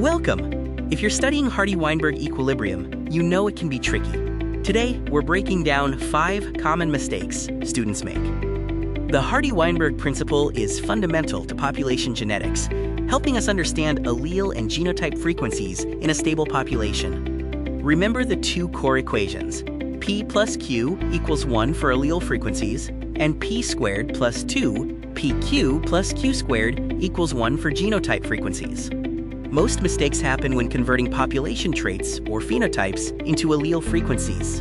Welcome! If you're studying Hardy-Weinberg equilibrium, you know it can be tricky. Today, we're breaking down 5 common mistakes students make. The Hardy-Weinberg principle is fundamental to population genetics, helping us understand allele and genotype frequencies in a stable population. Remember the 2 core equations. P plus Q equals 1 for allele frequencies, and P squared plus 2, PQ plus Q squared equals 1 for genotype frequencies. Most mistakes happen when converting population traits, or phenotypes, into allele frequencies.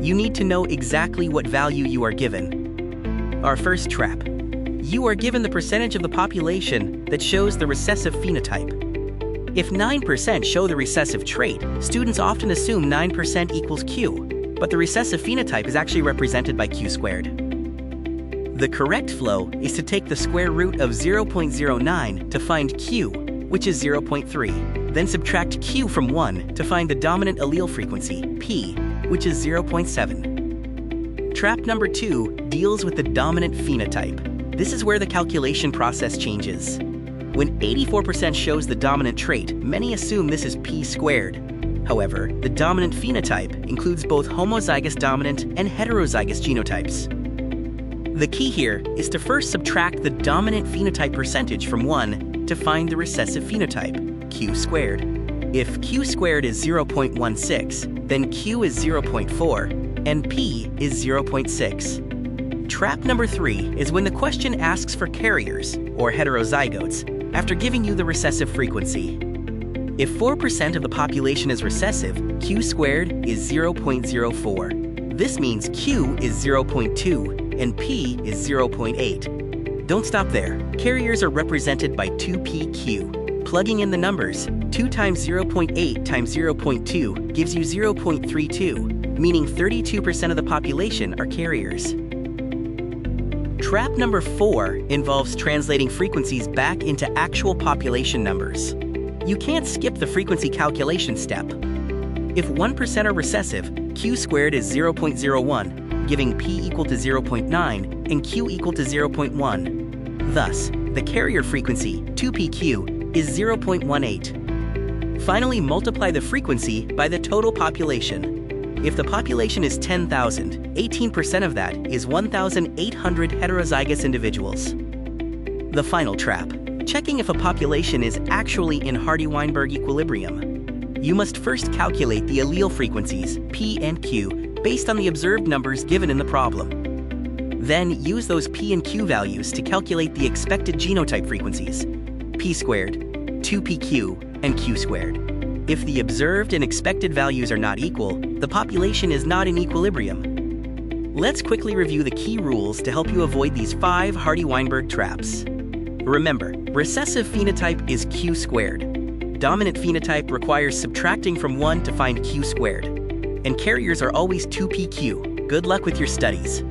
You need to know exactly what value you are given. Our first trap. You are given the percentage of the population that shows the recessive phenotype. If 9% show the recessive trait, students often assume 9% equals Q, but the recessive phenotype is actually represented by Q squared. The correct flow is to take the square root of 0.09 to find Q, which is 0.3. Then subtract Q from 1 to find the dominant allele frequency, P, which is 0.7. Trap number 2 deals with the dominant phenotype. This is where the calculation process changes. When 84% shows the dominant trait, many assume this is P squared. However, the dominant phenotype includes both homozygous dominant and heterozygous genotypes. The key here is to first subtract the dominant phenotype percentage from 1 to find the recessive phenotype, Q squared. If Q squared is 0.16, then Q is 0.4, and P is 0.6. Trap number 3 is when the question asks for carriers, or heterozygotes, after giving you the recessive frequency. If 4% of the population is recessive, Q squared is 0.04. This means Q is 0.2, and P is 0.8. Don't stop there. Carriers are represented by 2PQ. Plugging in the numbers, 2 times 0.8 times 0.2 gives you 0.32, meaning 32% of the population are carriers. Trap number 4 involves translating frequencies back into actual population numbers. You can't skip the frequency calculation step. If 1% are recessive, Q squared is 0.01, giving P equal to 0.9 and Q equal to 0.1. Thus, the carrier frequency, 2PQ, is 0.18. Finally, multiply the frequency by the total population. If the population is 10,000, 18% of that is 1,800 heterozygous individuals. The final trap. Checking if a population is actually in Hardy-Weinberg equilibrium. You must first calculate the allele frequencies, P and Q, based on the observed numbers given in the problem. Then use those P and Q values to calculate the expected genotype frequencies, P squared, 2PQ, and Q squared. If the observed and expected values are not equal, the population is not in equilibrium. Let's quickly review the key rules to help you avoid these 5 Hardy-Weinberg traps. Remember, recessive phenotype is Q squared. Dominant phenotype requires subtracting from 1 to find Q squared. And carriers are always 2PQ. Good luck with your studies.